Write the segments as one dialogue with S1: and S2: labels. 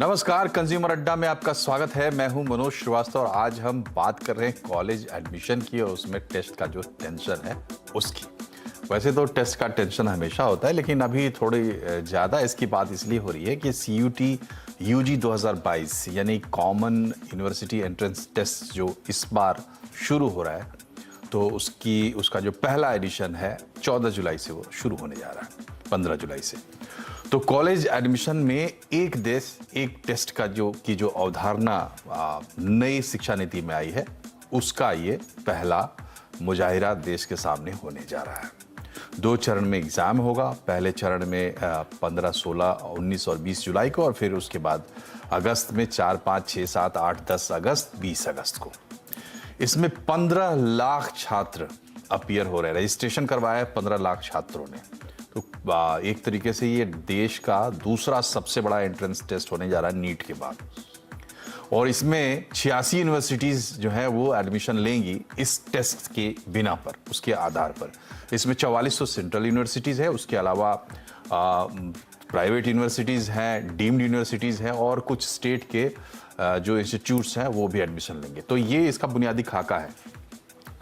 S1: नमस्कार, कंज्यूमर अड्डा में आपका स्वागत है। मैं हूं मनोज श्रीवास्तव और आज हम बात कर रहे हैं कॉलेज एडमिशन की और उसमें टेस्ट का जो टेंशन है उसकी। वैसे तो टेस्ट का टेंशन हमेशा होता है, लेकिन अभी थोड़ी ज़्यादा इसकी बात इसलिए हो रही है कि CUT UG 2022 यानी कॉमन यूनिवर्सिटी एंट्रेंस टेस्ट जो इस बार शुरू हो रहा है, तो उसका जो पहला एडिशन है 14 जुलाई से वो शुरू होने जा रहा है, 15 जुलाई से। तो कॉलेज एडमिशन में एक देश एक टेस्ट का जो अवधारणा नई शिक्षा नीति में आई है, उसका ये पहला मुजाहिरा देश के सामने होने जा रहा है। 2 चरण में एग्जाम होगा। पहले चरण में 15, 16, 19 और 20 जुलाई को, और फिर उसके बाद अगस्त में 4, 5, 6, 7, 8, 10 अगस्त, 20 अगस्त को। इसमें 15 लाख छात्र अपीयर हो रहे हैं। रजिस्ट्रेशन करवाया है 15 लाख छात्रों ने। तो एक तरीके से ये देश का दूसरा सबसे बड़ा एंट्रेंस टेस्ट होने जा रहा है नीट के बाद, और इसमें 86 यूनिवर्सिटीज जो है वो एडमिशन लेंगी इस टेस्ट के बिना पर, उसके आधार पर। इसमें 4400 सेंट्रल यूनिवर्सिटीज है, उसके अलावा प्राइवेट यूनिवर्सिटीज हैं, डीम्ड यूनिवर्सिटीज हैं, और कुछ स्टेट के जो इंस्टीट्यूट्स हैं वो भी एडमिशन लेंगे। तो ये इसका बुनियादी खाका है।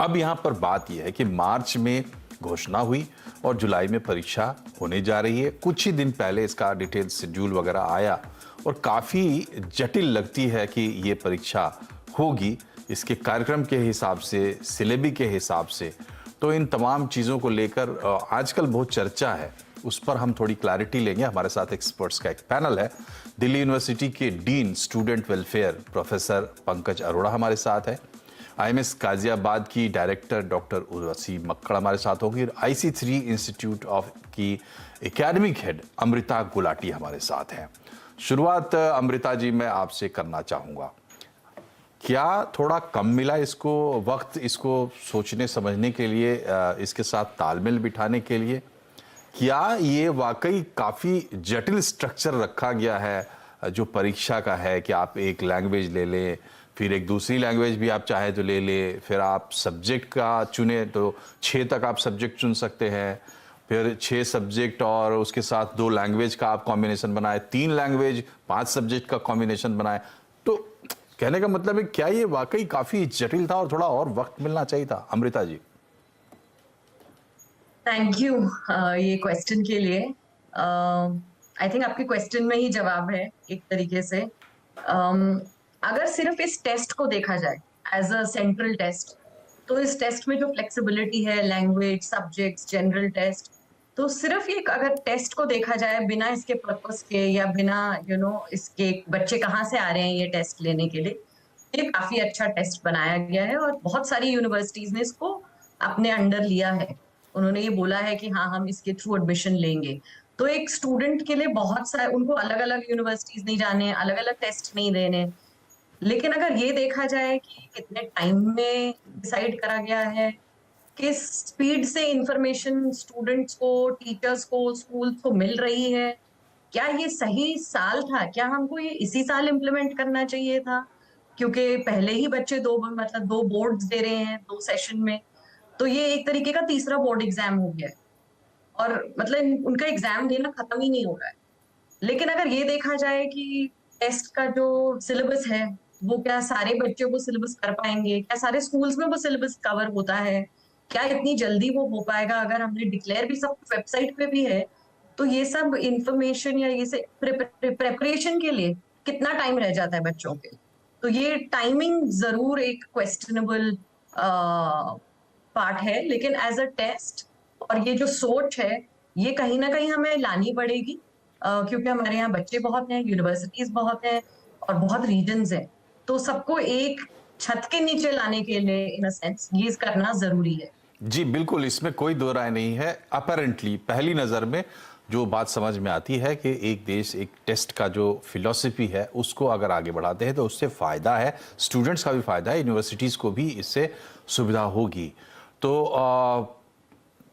S1: अब यहाँ पर बात यह है कि मार्च में घोषणा हुई और जुलाई में परीक्षा होने जा रही है। कुछ ही दिन पहले इसका डिटेल शेड्यूल वगैरह आया और काफ़ी जटिल लगती है कि ये परीक्षा होगी, इसके कार्यक्रम के हिसाब से, सिलेबस के हिसाब से। तो इन तमाम चीज़ों को लेकर आजकल बहुत चर्चा है, उस पर हम थोड़ी क्लैरिटी लेंगे। हमारे साथ एक्सपर्ट्स का एक पैनल है। दिल्ली यूनिवर्सिटी के dean student welfare professor Pankaj Arora हमारे साथ है। IMS गाजियाबाद की डायरेक्टर डॉक्टर उर्वशी मक्कड़ हमारे साथ होगी। IC3 इंस्टीट्यूट ऑफ की एकेडमिक हेड अमृता गुलाटी हमारे साथ हैं। शुरुआत अमृता जी मैं आपसे करना चाहूँगा। क्या थोड़ा कम मिला इसको वक्त, इसको सोचने समझने के लिए, इसके साथ तालमेल बिठाने के लिए? क्या ये वाकई काफ़ी जटिल स्ट्रक्चर रखा गया है जो परीक्षा का है कि आप एक लैंग्वेज ले लें, फिर एक दूसरी लैंग्वेज भी आप चाहे तो ले ले, फिर आप सब्जेक्ट का चुने तो 6 तक आप सब्जेक्ट चुन सकते हैं, फिर 6 सब्जेक्ट और उसके साथ 2 लैंग्वेज का आप कॉम्बिनेशन बनाए, 3 लैंग्वेज 5 सब्जेक्ट का कॉम्बिनेशन बनाए। तो कहने का मतलब है क्या ये वाकई काफ़ी जटिल था और थोड़ा और वक्त मिलना चाहिए था? अमृता जी।
S2: थैंक यू ये क्वेश्चन के लिए। आई थिंक आपके क्वेश्चन में ही जवाब है एक तरीके से। अगर सिर्फ इस टेस्ट को देखा जाए एज अ सेंट्रल टेस्ट, तो इस टेस्ट में जो फ्लेक्सिबिलिटी है, लैंग्वेज, सब्जेक्ट्स, जनरल टेस्ट, तो सिर्फ ये अगर टेस्ट को देखा जाए बिना इसके पर्पस के या बिना इसके बच्चे कहाँ से आ रहे हैं ये टेस्ट लेने के लिए, ये काफी अच्छा टेस्ट बनाया गया है और बहुत सारी यूनिवर्सिटीज ने इसको अपने अंडर लिया है। उन्होंने ये बोला है कि हाँ, हम इसके थ्रू एडमिशन लेंगे। तो एक स्टूडेंट के लिए बहुत सारे, उनको अलग अलग यूनिवर्सिटीज नहीं जाने, अलग अलग टेस्ट नहीं देने। लेकिन अगर ये देखा जाए कि कितने टाइम में डिसाइड करा गया है, किस स्पीड से इंफॉर्मेशन स्टूडेंट्स को, टीचर्स को, स्कूल्स को मिल रही है, क्या ये सही साल था? क्या हमको ये इसी साल इम्प्लीमेंट करना चाहिए था? क्योंकि पहले ही बच्चे दो बोर्ड्स दे रहे हैं 2 सेशन में, तो ये एक तरीके का तीसरा बोर्ड एग्जाम हो गया है और मतलब उनका एग्जाम देना खत्म ही नहीं हो रहा है। लेकिन अगर ये देखा जाए कि टेस्ट का जो सिलेबस है, वो क्या सारे बच्चों को सिलेबस कर पाएंगे? क्या सारे स्कूल्स में वो सिलेबस कवर होता है? क्या इतनी जल्दी वो हो पाएगा? अगर हमने डिक्लेयर भी सब वेबसाइट पे भी है, तो ये सब इंफॉर्मेशन या ये से प्रिपरेशन के लिए कितना टाइम रह जाता है बच्चों के? तो ये टाइमिंग जरूर एक क्वेश्चनेबल पार्ट है, लेकिन एज अ टेस्ट और ये जो सोच है, ये कहीं ना कहीं हमें लानी पड़ेगी, क्योंकि हमारे यहाँ बच्चे बहुत हैं, यूनिवर्सिटीज बहुत हैं और बहुत रीजन्स हैं। तो सबको एक छत के नीचे लाने के लिए इन अ सेंस ये करना जरूरी है।
S1: जी बिल्कुल, इसमें कोई दो राय नहीं है। अपैरेंटली पहली नज़र में जो बात समझ में आती है कि एक देश एक टेस्ट का जो फिलॉसफी है उसको अगर आगे बढ़ाते हैं तो उससे फ़ायदा है, स्टूडेंट्स का भी फ़ायदा है, यूनिवर्सिटीज़ को भी इससे सुविधा होगी। तो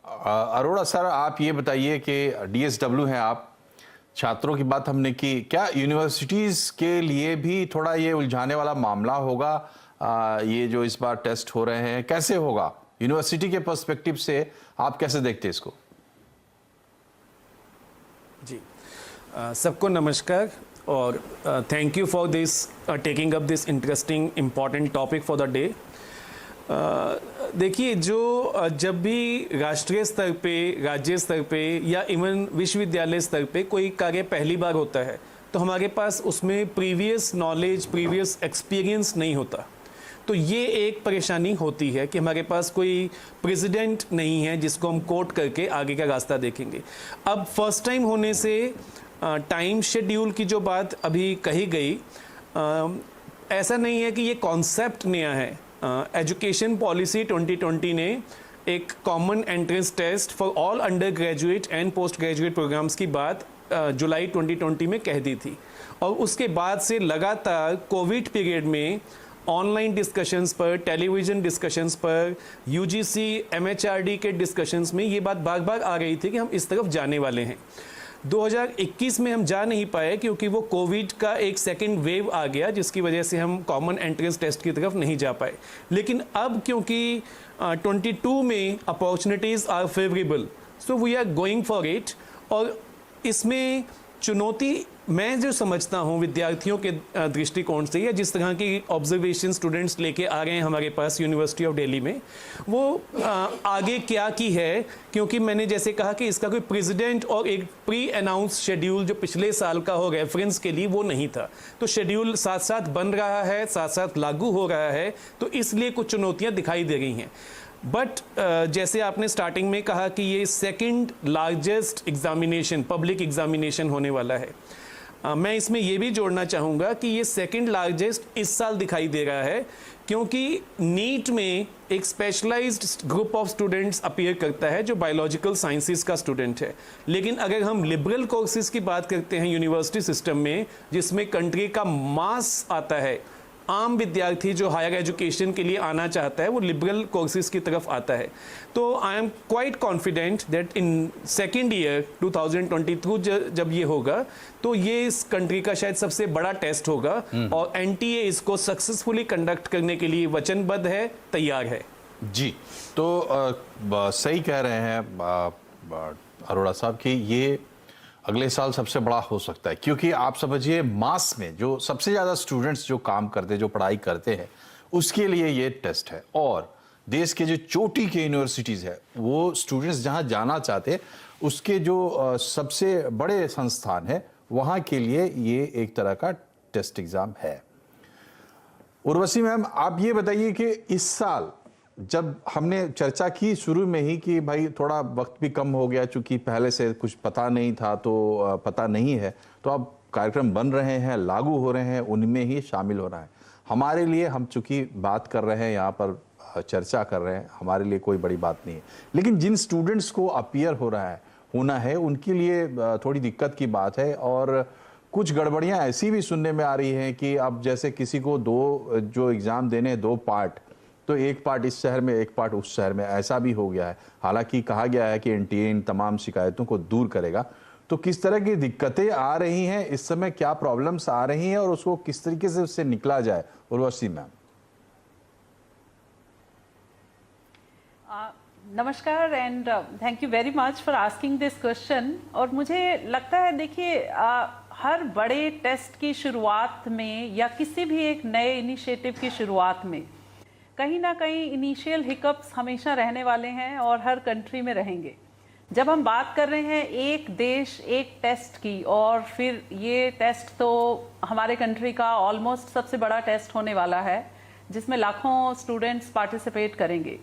S1: अरोड़ा सर, आप ये बताइए कि DSW हैं आप, छात्रों की बात हमने की, क्या यूनिवर्सिटीज़ के लिए भी थोड़ा ये उलझाने वाला मामला होगा? ये जो इस बार टेस्ट हो रहे हैं कैसे होगा यूनिवर्सिटी के पर्सपेक्टिव से, आप कैसे देखते हैं इसको?
S3: जी सबको नमस्कार। और thank you for this taking up this interesting important topic for the day. देखिए, जो जब भी राष्ट्रीय स्तर पे, राज्य स्तर पे या इवन विश्वविद्यालय स्तर पे कोई कार्य पहली बार होता है तो हमारे पास उसमें प्रीवियस नॉलेज, प्रीवियस एक्सपीरियंस नहीं होता। तो ये एक परेशानी होती है कि हमारे पास कोई प्रेसिडेंट नहीं है जिसको हम कोट करके आगे का रास्ता देखेंगे। अब फर्स्ट टाइम होने से टाइम शेड्यूल की जो बात अभी कही गई, ऐसा नहीं है कि ये कॉन्सेप्ट नया है। एजुकेशन पॉलिसी 2020 ने एक common entrance test for all under graduate and post graduate programmes की बात जुलाई 2020 में कह दी थी, और उसके बाद से लगातार कोविड पीरियड में ऑनलाइन डिस्कशंस पर, टेलीविज़न डिस्कशंस पर, यूजीसी एमएचआरडी के डिस्कशंस में ये बात बार बार आ रही थी कि हम इस तरफ जाने वाले हैं। 2021 में हम जा नहीं पाए क्योंकि वो कोविड का एक सेकेंड वेव आ गया, जिसकी वजह से हम कॉमन एंट्रेंस टेस्ट की तरफ नहीं जा पाए। लेकिन अब क्योंकि 22 में opportunities are favourable, so we are going for it. और इसमें चुनौती मैं जो समझता हूँ विद्यार्थियों के दृष्टिकोण से, या जिस तरह की ऑब्जर्वेशन स्टूडेंट्स लेके आ रहे हैं हमारे पास यूनिवर्सिटी ऑफ दिल्ली में, वो आगे क्या की है। क्योंकि मैंने जैसे कहा कि इसका कोई प्रेसिडेंट और एक प्री अनाउंस शेड्यूल जो पिछले साल का हो रेफरेंस के लिए वो नहीं था। तो शेड्यूल साथ साथ बन रहा है, साथ साथ लागू हो रहा है, तो इसलिए कुछ चुनौतियाँ दिखाई दे रही हैं। बट जैसे आपने स्टार्टिंग में कहा कि ये second largest examination, public examination होने वाला है। मैं इसमें ये भी जोड़ना चाहूँगा कि ये सेकंड लार्जेस्ट इस साल दिखाई दे रहा है क्योंकि नीट में एक specialised group of students appear करता है जो बायोलॉजिकल साइंसेस का स्टूडेंट है। लेकिन अगर हम लिबरल कोर्सेज की बात करते हैं यूनिवर्सिटी सिस्टम में, जिसमें कंट्री का मास आता है, आम विद्यार्थी जो हायर एजुकेशन के लिए आना चाहता है वो लिबरल कोर्सेज की तरफ आता है। तो I am quite confident that in second year 2022 जब ये होगा तो ये इस कंट्री का शायद सबसे बड़ा टेस्ट होगा, और एनटीए इसको सक्सेसफुली कंडक्ट करने के लिए वचनबद्ध है, तैयार है।
S1: जी, तो सही कह रहे हैं अरोड़ा साहब कि ये अगले साल सबसे बड़ा हो सकता है, क्योंकि आप समझिए मास में जो सबसे ज़्यादा स्टूडेंट्स जो काम करते हैं, जो पढ़ाई करते हैं, उसके लिए ये टेस्ट है। और देश के जो चोटी के यूनिवर्सिटीज़ है, वो स्टूडेंट्स जहाँ जाना चाहते हैं, उसके जो सबसे बड़े संस्थान है, वहाँ के लिए ये एक तरह का टेस्ट एग्ज़ाम है। उर्वशी मैम, आप ये बताइए कि इस साल जब हमने चर्चा की शुरू में ही कि भाई थोड़ा वक्त भी कम हो गया, चूंकि पहले से कुछ पता नहीं था, तो पता नहीं है, तो अब कार्यक्रम बन रहे हैं, लागू हो रहे हैं, उनमें ही शामिल हो रहा है। हमारे लिए, हम चूंकि बात कर रहे हैं यहाँ पर, चर्चा कर रहे हैं, हमारे लिए कोई बड़ी बात नहीं है। लेकिन जिन स्टूडेंट्स को अपीयर होना है उनके लिए थोड़ी दिक्कत की बात है। और कुछ गड़बड़ियाँ ऐसी भी सुनने में आ रही हैं कि अब जैसे किसी को जो एग्ज़ाम देने 2 पार्ट, तो एक पार्ट इस शहर में, एक पार्ट उस शहर में, ऐसा भी हो गया है। हालांकि कहा गया है कि एनटीए इन तमाम शिकायतों को दूर करेगा। तो किस तरह की दिक्कतें आ रही हैं इस समय, क्या प्रॉब्लम्स आ रही हैं और उसको किस तरीके से उससे निकला जाए, उर्वशी मैम?
S4: नमस्कार and thank you very much for asking this question. और मुझे लगता है, देखिए, हर बड़े टेस्ट की शुरुआत में या किसी भी एक नए इनिशिएटिव की शुरुआत में कहीं ना कहीं इनिशियल हिकअप्स हमेशा रहने वाले हैं और हर कंट्री में रहेंगे। जब हम बात कर रहे हैं एक देश एक टेस्ट की, और फिर ये टेस्ट तो हमारे कंट्री का ऑलमोस्ट सबसे बड़ा टेस्ट होने वाला है जिसमें लाखों स्टूडेंट्स पार्टिसिपेट करेंगे।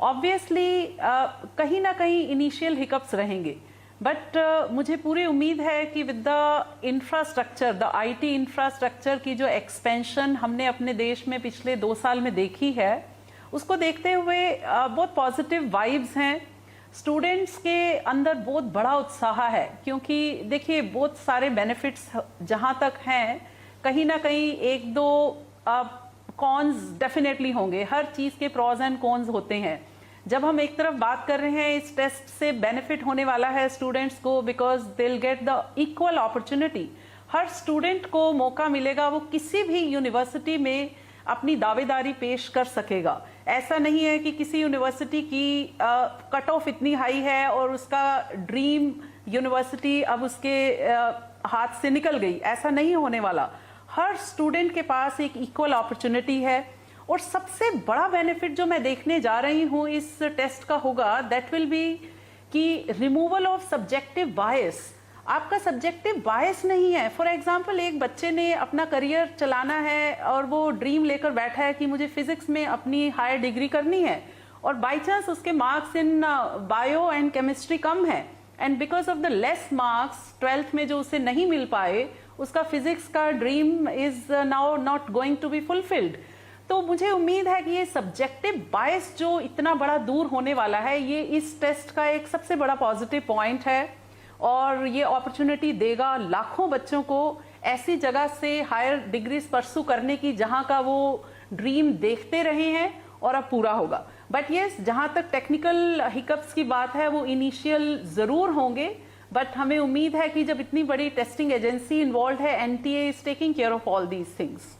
S4: ऑब्वियसली कहीं ना कहीं इनिशियल हिकअप्स रहेंगे, बट मुझे पूरी उम्मीद है कि with the infrastructure, the IT infrastructure की जो एक्सपेंशन हमने अपने देश में पिछले 2 साल में देखी है, उसको देखते हुए बहुत पॉजिटिव वाइब्स हैं। स्टूडेंट्स के अंदर बहुत बड़ा उत्साह है, क्योंकि देखिए बहुत सारे बेनिफिट्स जहाँ तक हैं, कहीं ना कहीं 1-2 कॉन्स डेफिनेटली होंगे। हर चीज़ के प्रॉज एंड कॉन्स होते हैं। जब हम एक तरफ बात कर रहे हैं इस टेस्ट से बेनिफिट होने वाला है स्टूडेंट्स को, because they will get the equal opportunity. Her student को मौका मिलेगा, वो किसी भी यूनिवर्सिटी में अपनी दावेदारी पेश कर सकेगा। ऐसा नहीं है कि किसी यूनिवर्सिटी की कट ऑफ इतनी हाई है और उसका ड्रीम यूनिवर्सिटी अब उसके हाथ से निकल गई, ऐसा नहीं होने वाला। हर स्टूडेंट के पास एक इक्वल अपॉर्चुनिटी है। और सबसे बड़ा बेनिफिट जो मैं देखने जा रही हूँ इस टेस्ट का होगा, दैट विल बी कि रिमूवल ऑफ सब्जेक्टिव बायस। आपका सब्जेक्टिव बायस नहीं है। फॉर एग्जांपल, एक बच्चे ने अपना करियर चलाना है और वो ड्रीम लेकर बैठा है कि मुझे फिजिक्स में अपनी हायर डिग्री करनी है, और बाई चांस उसके marks in bio and chemistry कम है, and because of the less marks 12th में जो उसे नहीं मिल पाए, उसका फिजिक्स का dream is now not going to be fulfilled. तो मुझे उम्मीद है कि ये सब्जेक्टिव बायस जो इतना बड़ा दूर होने वाला है, ये इस टेस्ट का एक सबसे बड़ा पॉजिटिव पॉइंट है, और ये अपॉर्चुनिटी देगा लाखों बच्चों को ऐसी जगह से हायर डिग्रीज परसू करने की जहां का वो ड्रीम देखते रहे हैं और अब पूरा होगा। बट यस, जहां तक टेक्निकल हिकअप्स की बात है वो इनिशियल जरूर होंगे, बट हमें उम्मीद है कि जब इतनी बड़ी टेस्टिंग एजेंसी इन्वॉल्व है, NTA is taking care of all these things.